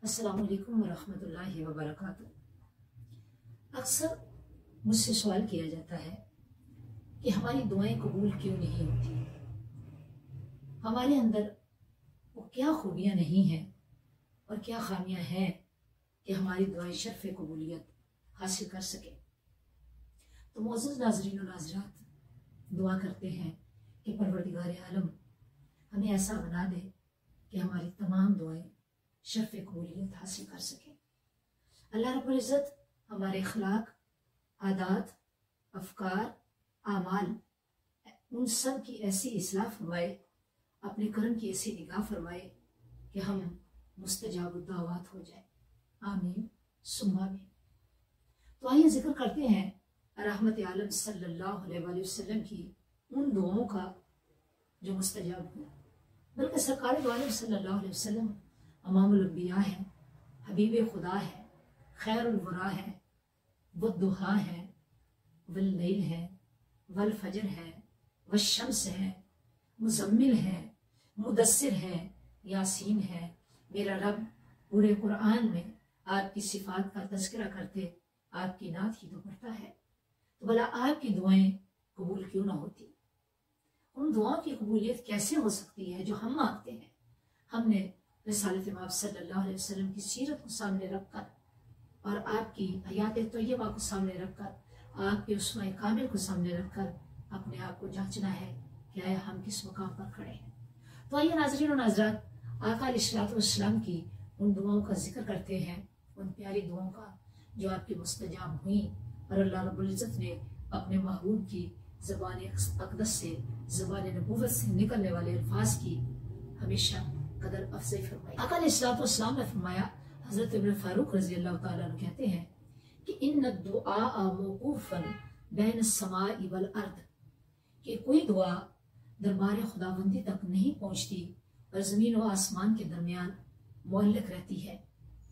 अस्सलामु अलैकुम वरहमतुल्लाहि वबरकातुहू। अक्सर मुझसे सवाल किया जाता है कि हमारी दुआएं कबूल क्यों नहीं होती, हमारे अंदर वो क्या खूबियां नहीं हैं और क्या खामियां हैं कि हमारी दुआएं शर्फ कबूलियत हासिल कर सके। तो मोअज़्ज़ज़ नाज़रीन और नाज़रात, दुआ करते हैं कि परवरदिगार आलम हमें ऐसा बना दे कि हमारी तमाम दुआएं शर्फ कबूलियत हासिल कर सके। अल्लाह रब्बुल इज़्ज़त हमारे अखलाक, आदात, अफकार, आमाल उन सब की ऐसी इस्लाह फरमाए, अपने करम की ऐसी निगाह फरमाए कि हम मुस्तजाब दावत हो जाए। आमीन सुम्मा आमीन। तो आइए जिक्र करते हैं रहमत आलम सल्लल्लाहु अलैहि वसल्लम की उन दुआओं का जो मुस्तजाब हुआ। बल्कि सरकार दो आलम सल्लल्लाहु अलैहि वसल्लम इमामुल अंबिया है, हबीब खुदा है, खैरुल वरा है, वद्दुहा है, वल्लैल है, वल फजर है, वश्शम्स है, मुज़म्मिल है, मुदस्सिर है, यासीन है। मेरा रब पूरे कुरान में आपकी सिफात का तज़किरा करते आपकी नात ही तो पढ़ता है, तो भला आपकी दुआएं कबूल क्यों ना होती। उन दुआओं की कबूलियत कैसे हो सकती है जो हम मांगते हैं। हमने रिसालत इमाम सल्लल्लाहु अलैहि वसल्लम की सीरत को सामने रखकर और आपकी हयात तय्यबा को सामने रखकर, आपके उस्वा कामिल को सामने रखकर अपने आप को जांचना है कि आया हम किस मुकाम पर खड़े हैं। तो आइए नाज़रीन और नाज़रात, आका अलैहिस्सलाम की उन दुआओं का जिक्र करते हैं, उन प्यारी दुआओं का जो आपकी मुस्तजाब हुई और अल्लाह रब्बुल इज़्ज़त ने अपने महबूब की ज़बान अक़दस से, ज़बान नबूवत से निकलने वाले अल्फाज की हमेशा कदर अफ़ज़ई फरमाई। आका अलैहिस्सलाम ने फरमाया, हज़रत इब्न फारूक रज़ी अल्लाह तआला अन्हु कहते हैं कि इन्न दुआ मौक़ूफ़न बैन समाई वल अर्द, कि कोई दुआ दरबार खुदाबंदी तक नहीं पहुंचती और ज़मीन व आसमान के दरमियान मुअल्लक़ रहती है।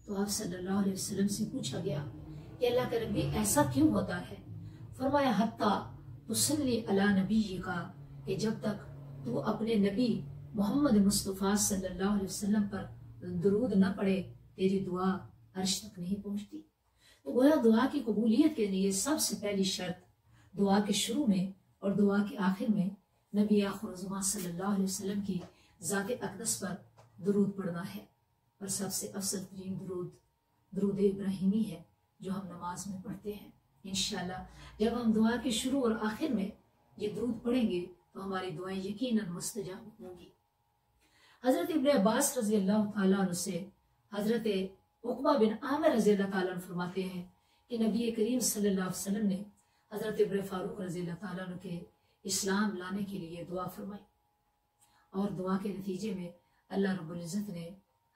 तो आप सल्लल्लाहु अलैहि वसल्लम से पूछा गया कि अल्लाह के नबी ऐसा क्यों होता है। फरमाया हत्ता तुसल्ली अला नबीयिका, कि जब तक तू अपने नबी मोहम्मद मुस्तफ़ा सल्लल्लाहु अलैहि वसल्लम पर दुरूद न पढ़े, तेरी दुआ अर्श तक नहीं पहुंचती। तो गोया दुआ की कबूलियत के लिए सबसे पहली शर्त दुआ के शुरू में और दुआ के आखिर में नबी आखिर ज़मान सल्लल्लाहु अलैहि वसल्लम की ज़ात अक़दस पर दुरूद पढ़ना है। और सबसे अफजल तरीन दुरूद दुरूद इब्राहिमी है जो हम नमाज में पढ़ते हैं। इंशाअल्लाह जब हम दुआ के शुरू और आखिर में ये दुरूद पढ़ेंगे तो हमारी दुआएं यकीनन मुस्तजाब होंगी। हज़रत इब्न अब्बास रज़ी अल्लाह तआला अन्हु से हज़रत उक़बा बिन आमिर रज़ी अल्लाह तआला अन्हु फरमाते हैं कि नबी करीम सल्लल्लाहु अलैहि वसल्लम ने हज़रत इब्न फारूक रज़ी अल्लाह तआला अन्हु के इस्लाम लाने के लिए दुआ फरमाई और दुआ के नतीजे में अल्लाह रब्बुल इज़्ज़त ने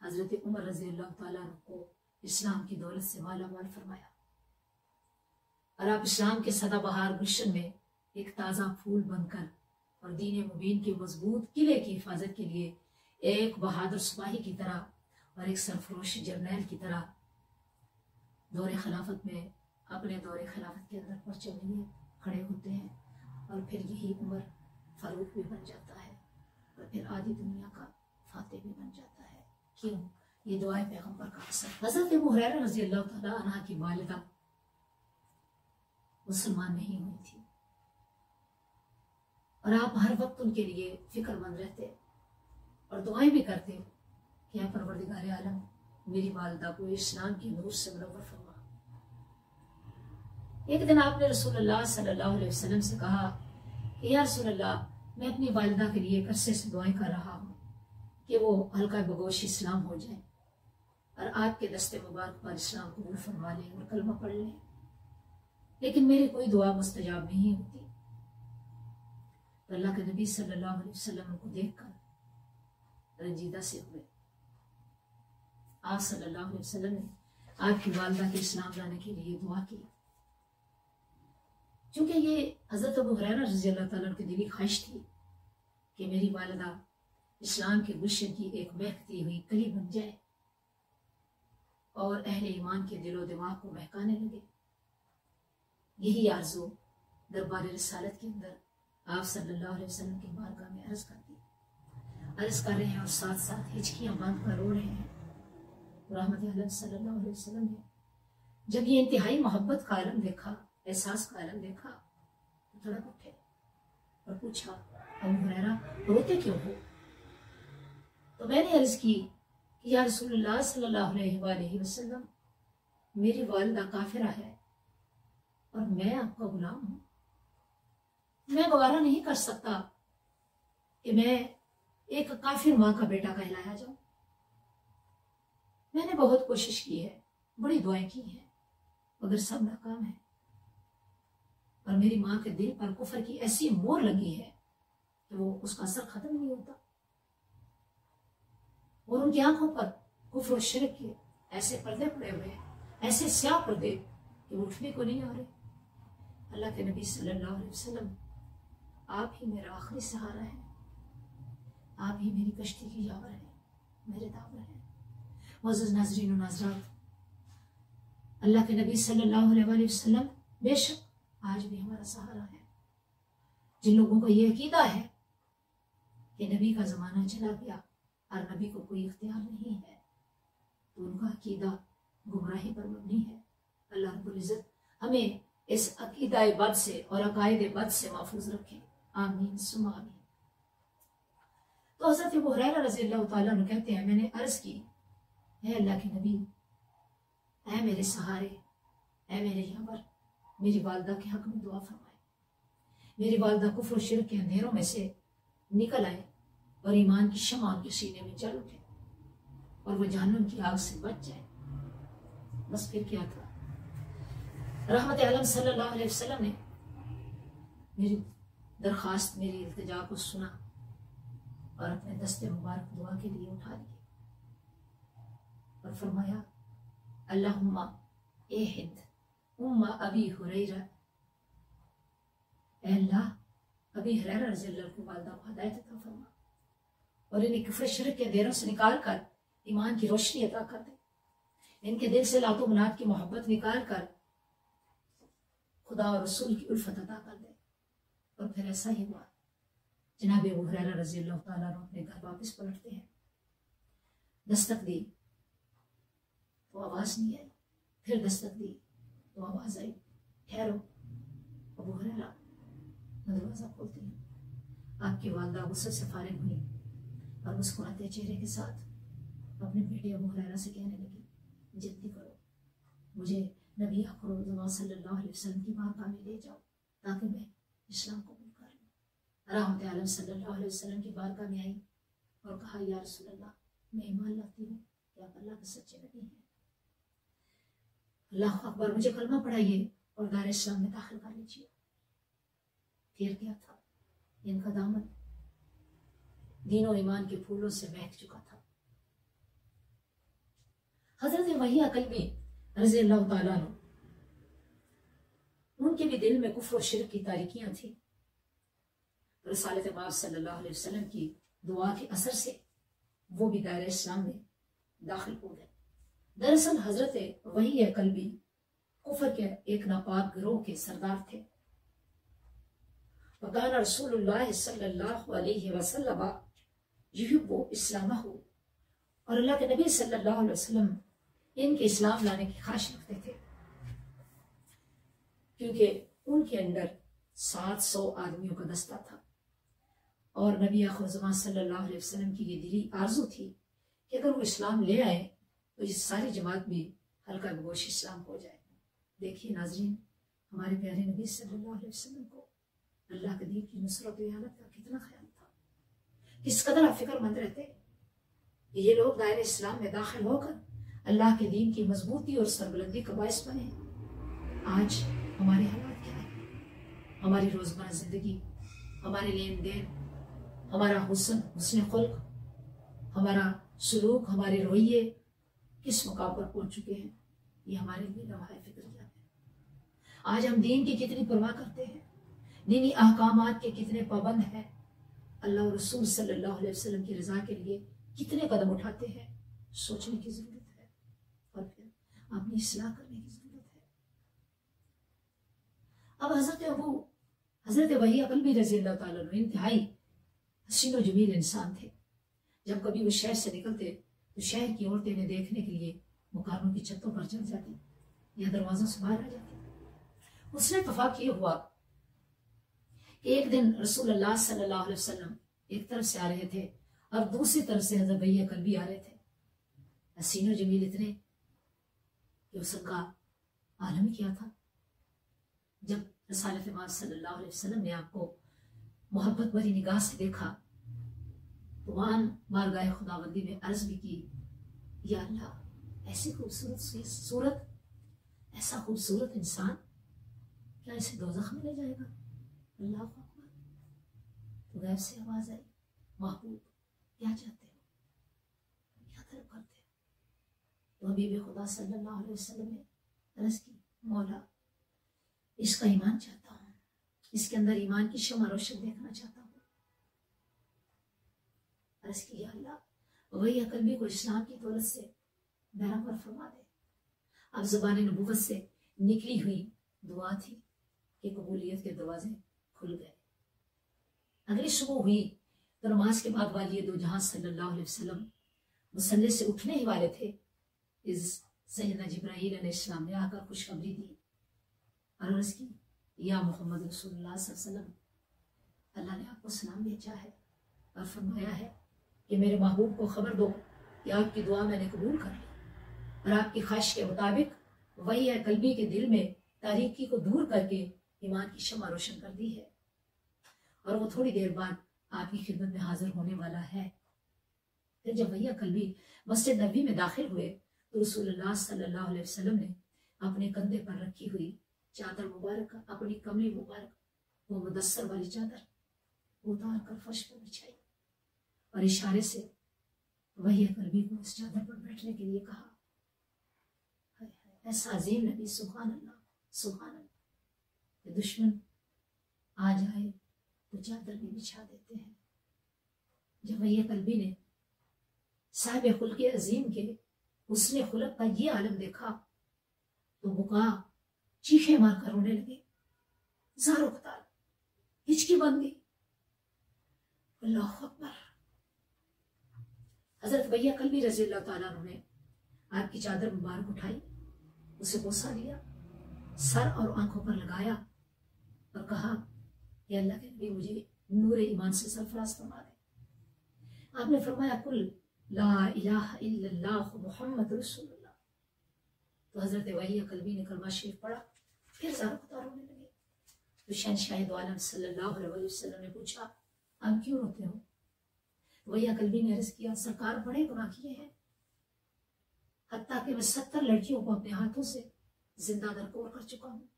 हज़रत उमर रज़ी अल्लाह तआला अन्हु को इस्लाम की दौलत से मालामाल फरमाया और आप इस्लाम के सदाबहार गुलशन में एक ताज़ा फूल बनकर और दीन मुबीन के मजबूत किले की हिफाजत के लिए एक बहादुर सिपाही की तरह और एक सरफरोश जर्नैल की तरह दौरे खिलाफत में अपने दौरे खिलाफत के अंदर परचम लिए खड़े होते हैं और फिर यही उमर फारूक भी बन जाता है और फिर आधी दुनिया का फातेह भी बन जाता है। क्यों? ये दुआएं पैगंबर का असर। हज़रत अबू हुरैरा रज़ी अल्लाह तआला अन्हा की वालिदा मुसलमान नहीं हुई थी और आप हर वक्त उनके लिए फिक्रमंद रहते और दुआएं भी करते कि या परवरदिगार आलम मेरी वालिदा को इस्लाम की नूर से मुनव्वर फरमा। एक दिन आपने रसूलुल्लाह सल्लल्लाहु अलैहि वसल्लम से कहा कि या रसूलुल्लाह, मैं अपनी वालिदा के लिए अरसे से दुआएं कर रहा हूँ कि वो हल्का बगोश इस्लाम हो जाए और आपके दस्ते मुबारक पर इस्लाम कबूल फरमा लें और कलमा पढ़ लें, लेकिन मेरी कोई दुआ मुस्तजाब नहीं होती। तो अल्लाह के नबी सल्लल्लाहु अलैहि वसल्लम को देखकर रंजीदा से हुए। आप सल्लल्लाहु अलैहि वसल्लम ने आपकी वालिदा के इस्लाम लाने के लिए दुआ की। चूंकि ये हज़रत अबू हुरैरा रज़ी अल्लाह तआला की दिली ख्वाहिश थी कि मेरी वालिदा इस्लाम के गुलशन की एक महकती हुई कली बन जाए और अहले ईमान के दिलो दिमाग को महकाने लगे। यही आरज़ू दरबार रिसालत के अंदर आप सल्लल्लाहु अलैहि वसल्लम की बारगाह में अर्ज कर दी, अर्ज कर रहे हैं और साथ साथ हिचकियां बांध कर रो रहे हैं रहमत आलम सल्लल्लाहु अलैहि वसल्लम ने जब ये इंतहाई मोहब्बत का आलम देखा, एहसास का आलम देखा, तो तड़प उठे और पूछा, अबू हुरैरा रोते क्यों हो? तो मैंने अर्ज की कि या रसूलुल्लाह सल्लल्लाहु अलैहि वसल्लम, मेरी वालिदा काफिरा है और मैं आपका गुलाम हूं। मैं गवारा नहीं कर सकता कि मैं एक काफिर माँ का बेटा कहलाया जाऊं। मैंने बहुत कोशिश की है, बड़ी दुआएं की हैं, मगर सब नाकाम है। और मेरी माँ के दिल पर कुफर की ऐसी मोहर लगी है कि वो उसका असर खत्म नहीं होता, और उनकी आंखों पर कुफर और शिरक के ऐसे पर्दे पड़े हुए हैं, ऐसे स्याह पर्दे कि वो उठने को नहीं आ रहे। अल्लाह के नबी सल्लल्लाहु अलैहि वसल्लम, आप ही मेरा आखिरी सहारा है, आप ही मेरी कश्ती की यावर है, मेरे दावर है। मुअज़्ज़ज़ नाज़रीन और नाज़रात, अल्लाह के नबी सल्लल्लाहु अलैहि वसल्लम बेशक आज भी हमारा सहारा है। जिन लोगों को ये अकीदा है कि नबी का ज़माना चला गया और नबी को कोई इख्तियार नहीं है, तो उनका अकीदा गुमराही पर मबनी है। अल्लाह रब्बुल इज़्ज़त हमें इस अकीदा बद से और अकायद बद से महफूज रखे, आमीन सुम्मा आमीन। तो हज़रत अबू हुरैरा रज़ी अल्लाह तआला अन्हु कहते हैं, मैंने अर्ज की, है अल्लाह के नबी, ऐ मेरे सहारे, ऐ मेरे यावर, मेरी वालिदा के हक में दुआ फरमाए। मेरी वालिदा कुफ्र और शिरक के अंधेरों में से निकल आए और ईमान की शम्मा उनके सीने में जल उठे और वो जहन्नम की आग से बच जाए। बस फिर क्या था, रहमत आलम सल्लल्लाहु अलैहि वसल्लम ने मेरी दरखास्त, मेरी इल्तिजा को सुना और अपने दस्ते मुबारक दुआ के लिए उठा लिए और फरमाया, अल्लाहुम्मा एहिद उम्मा अबी हुरैरा, ऐ अल्लाह अबी हुरैरा रज़ी अल्लाह को वालिदा को हिदायत अता फरमा और इन्हें कुफ्र शिरक के अंधेरों से निकाल कर ईमान की रोशनी अता कर दे। इनके दिल से लातो मुनात की मोहब्बत निकाल कर खुदा और रसूल की उल्फत अता कर दे। और फिर ऐसा ही हुआ। जनाब अबू हुरैरा रज़ी अल्लाह तआला अन्हु अपने घर वापस पलटते हैं। दस्तक दी तो आवाज नहीं आई, फिर दस्तक दी तो आवाज आई, ठहरो अबू हुरैरा। मैं दरवाजा खोलती हूँ, आपकी वालिदा गुस्से से फारिग हुई और मुस्कुराते चेहरे के साथ अपने बेटे अबू हुरैरा से कहने लगी, जल्दी करो, मुझे नबी अकरम सल्लल्लाहु अलैहि वसल्लम की बारगाह में ले जाओ ताकि मैं इस्लाम कबूल कर लूँ। रहमत आलम सल्लल्लाहु अलैहि वसल्लम की बारगाह में आई और कहा, या रसूल अल्लाह, मैं ईमान लाती हूँ कि आप अल्लाह के सच्चे नबी हैं। अल्लाह अकबर, मुझे कलमा पढ़ाइए और दार इस्लाम में दाखिल कर लीजिए। फिर क्या था, इनका दामन दीन और ईमान के फूलों से महक चुका था। हजरत वहीया कल्बी रज़ी अल्लाह तआला अन्हु, उनके भी दिल में कुफ्र और शिरक की तारीकियां थी। रसूलुल्लाह माब सल्लल्लाहु अलैहि वसल्लम की दुआ के असर से वो भी दायरा इस्लाम में दाखिल हो गए। दरअसल हजरत वहीया कल्बी कुफ्र के एक नापाक गिरोह के सरदार थे। वकाना रसूलुल्लाह सल्लल्लाहु अलैहि वसल्लम युहिब्बु इस्लामहु, और अल्लाह के नबी सल्लल्लाहु अलैहि वसल्लम इनके इस्लाम लाने की ख्वाहिश रखते थे, क्योंकि उनके अंदर 700 आदमियों का दस्ता था और नबी आखिर ज़मान सल्लल्लाहु अलैहि वसल्लम की ये दिली आरजू थी कि अगर वो इस्लाम ले आए तो ये सारी जमात भी हल्का बगोश इस्लाम हो जाए। देखिए नाजरीन, हमारे प्यारे नबी सल्लल्लाहु अलैहि वसल्लम को अल्लाह के दीन की नुसरत और इयानत का कितना ख्याल था, किस कदर आप फिक्रमंद रहते कि ये लोग दायरे इस्लाम में दाखिल होकर अल्लाह के दीन की मजबूती और सरबुलंदी का बायस बने। आज हमारे हालात क्या है, हमारी रोजमर्रा जिंदगी, हमारे लेन देन, हमारा हुस्न खुल्क, हमारा सुलूक, हमारे रवैये किस मुकाम पर पहुंच चुके हैं, ये हमारे लिए लम्हा फिक्रिया है। आज हम दीन की कितनी परवाह करते हैं, दीनी अहकामात के कितने पाबंद हैं, अल्लाह और रसूल सल्लल्लाहु अलैहि वसल्लम की रजा के लिए कितने कदम उठाते हैं, सोचने की जरूरत है और फिर अपनी इस्लाह करने की जरूरत है। अब हजरत वहीया कल्बी रज़ी अल्लाह तआला अन्हु इंतहाई हसीन और जमील इंसान थे। जब कभी वो शहर से निकलते तो शहर की औरतें इन्हें देखने के लिए मकानों की छतों पर चढ़ जाती या दरवाजों से बाहर आ जाती। उसने इत्तेफाक ये हुआ कि एक दिन रसूलुल्लाह सल्लल्लाहु अलैहि वसल्लम एक तरफ से आ रहे थे और दूसरी तरफ से हज़रत भैया कल्बी आ रहे थे। हसीनो जमील इतने कि उसका आलम क्या था। जब रसूलुल्लाह सल्लल्लाहु अलैहि वसल्लम ने आपको मोहब्बत भरी निगाह से देखा तो वहां बारगाह खुदाबंदी में अर्ज भी की, या अल्लाह ऐसी खूबसूरत सूरत, ऐसा खूबसूरत इंसान, क्या इसे दोज़ख में ले जाएगा? अल्लाह अकबर। तो गैब से आवाज आई, महबूब क्या चाहते हो, क्या तलब करते हो? तो हबीब खुदा सल्लल्लाहु अलैहि वसल्लम ने अर्ज की, मौला इसका ईमान चाहता हूँ, इसके अंदर ईमान की शमा रोशन देखना चाहता हूँ। अर्ज की, या अल्लाह वही अकलबी को इस्लाम की दौलत से बराबर फरमा दे। अब ज़बान नबूवत से निकली हुई दुआ थी कि कबूलियत के दरवाजे खुल गए। अगली सुबह हुई तो नमाज के बाद वाली दो जहां सल्लल्लाहु अलैहि वसल्लम मुसल्ले से उठने ही वाले थे, इस सैयदना जिब्राईल अलैहिस्सलाम ने आकर खुशखबरी दी और अर्ज की, या मोहम्मद रसूलुल्लाह सल्लल्लाहु अलैहि वसल्लम, अल्लाह ने आपको सलाम भेजा है और फरमाया है कि मेरे महबूब को खबर दो कि आपकी दुआ मैंने कबूल कर ली और आपकी ख्वाहिश के मुताबिक वही है कल्बी के दिल में तारीकी को दूर करके ईमान की शमा रोशन कर दी है और वो थोड़ी देर बाद आपकी खिदमत में हाजिर होने वाला है। फिर जब वही कल्बी मस्जिद नबी में दाखिल हुए तो रसूलुल्लाह सल्लल्लाहु अलैहि वसल्लम ने अपने कंधे पर रखी हुई चादर मुबारक, अपनी कमली मुबारक, वो मुदस्सर वाली चादर उतार कर फर्श पर बिछाई और इशारे से वही कल्बी को उस चादर पर बैठने के लिए कहा। ऐसा अजीम नबी, सुभान अल्लाह, सुभान अल्लाह। दुश्मन आ जाए तो चादर भी बिछा देते हैं। जब वही कल्बी ने साहिब खुल्क अजीम के उसने खुलक का ये आलम देखा तो बुका चीखे मारकर रोने लगे, ज़ारो कतार हिचकी बन गई। अल्लाह अकबर। हजरत भैया कल्बी रज़ी अल्लाह ताला अन्हु ने आपकी चादर मुबारक उठाई, उसे बोसा लिया, सर और आंखों पर लगाया और कहा कि अल्लाह के नबी मुझे नूर ईमान से सरफराज फरमा दे। आपने फरमाया, कुल ला इलाहा इल्लल्लाह मुहम्मद रसूलुल्लाह। तो हजरत वही कल्बी ने कलमा शरीफ पढ़ा, फिर ज़ारो कतार रोने लगे। तो शहंशाह दो आलम सल्लल्लाहु अलैहि वसल्लम ने पूछा, आप क्यों रोते हो? वही कल्बी ने अर्ज किया, सरकार बड़े गुनाह किए हैं, हत्ता कि मैं 70 लड़कियों को अपने हाथों से जिंदा दरकोर कर चुका हूँ।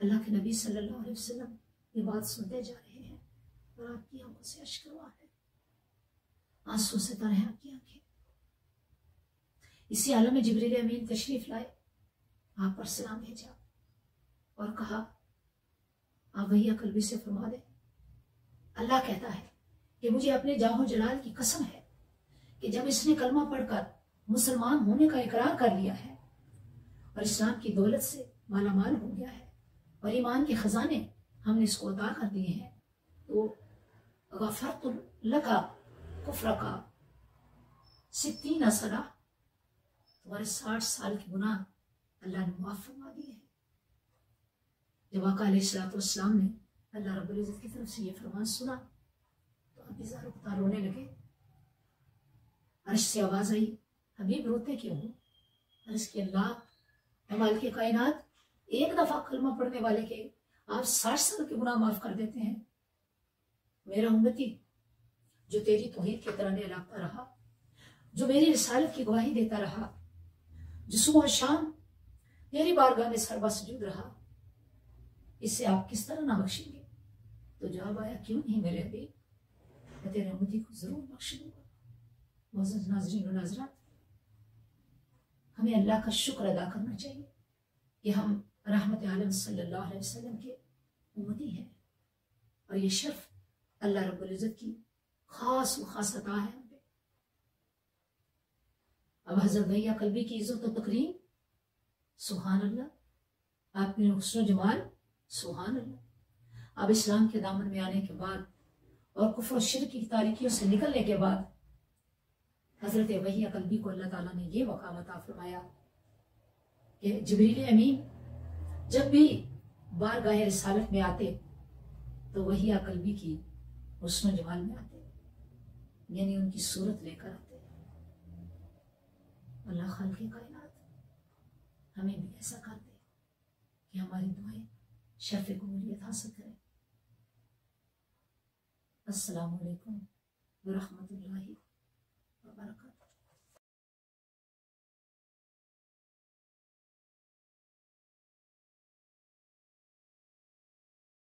अल्लाह के नबी सल्लल्लाहु अलैहि वसल्लम ये बात सुनते जा रहे हैं और आपकी आंखों से अश्कवा है, आंसू से तर है आपकी आंखें। इसी आलम में जिब्रील अमीन तशरीफ लाए, आप पर सलाम भेजा और कहा, आप वही कल्बी से फरमा दे, अल्लाह कहता है कि मुझे अपने जाहो जलाल की कसम है कि जब इसने कलमा पढ़कर मुसलमान होने का इकरार कर लिया है और इस्लाम की दौलत से मालामाल हो गया है और ईमान के खजाने हमने इसको अदा कर दिए हैं, तो गफरतु लका कुफ्र का 60 सला, तुम्हारे 60 साल के गुनाह अल्लाह ने माफ फरमा दिए हैं। जब आका अलैहिस्सलाम ने अल्लाह रब्बुल इज्जत की तरफ से ये फरमान सुना तो आप ज़ारो कतार रोने लगे। अर्श से आवाज आई, हबीब रोते क्यों हो? अर्श के अल्लाह मालिक के कायनात, एक दफा कलमा पढ़ने वाले के आप 60 साल के गुनाह माफ कर देते हैं। मेरा उम्मती जो तेरी तौहीद के तराने लाता रहा, जो मेरी रिसालत की गवाही देता रहा, जो सुबह शाम तेरी बारगाह में सर्वसजूद रहा, इससे आप किस तरह ना बख्शेंगे? तो जवाब आया, क्यों नहीं मेरे हबीब, मैं तेरे उम्मती को जरूर बख्श दूंगा। मोअज़्ज़ज़ नाज़रीन और नाज़रात, हमें अल्लाह का शुक्र अदा करना चाहिए कि हम रहमत आलम सल्लल्लाहु अलैहि वसल्लम के उम्मती हैं और ये शर्फ अल्लाह रब्बुल इज्जत की खास व खास अता है हम पे। अब हजरत भैया कल्बी की इज्जत और तकरीम, सुभान अल्लाह, आपने हुस्न जमाल, सुभान अल्लाह। अब इस्लाम के दामन में आने के बाद और कुफ्र और शिर्क की तारीकियों से निकलने के बाद हज़रत वही क़ल्बी को अल्लाह ताला ने ये मक़ाम अता फरमाया कि जिब्रील अमीन जब भी बारगाह रिसालत में आते तो वही क़ल्बी की हुस्न जमाल में आते, यानी उनकी सूरत लेकर आते। अल्लाह खालिक़े कायनात हमें भी ऐसा कर दे कि हमारी दुआएं शर्फ़ कबूलियत हासिल करें। अस्सलामु अलैकुम व रहमतुल्लाहि व बरकातहू।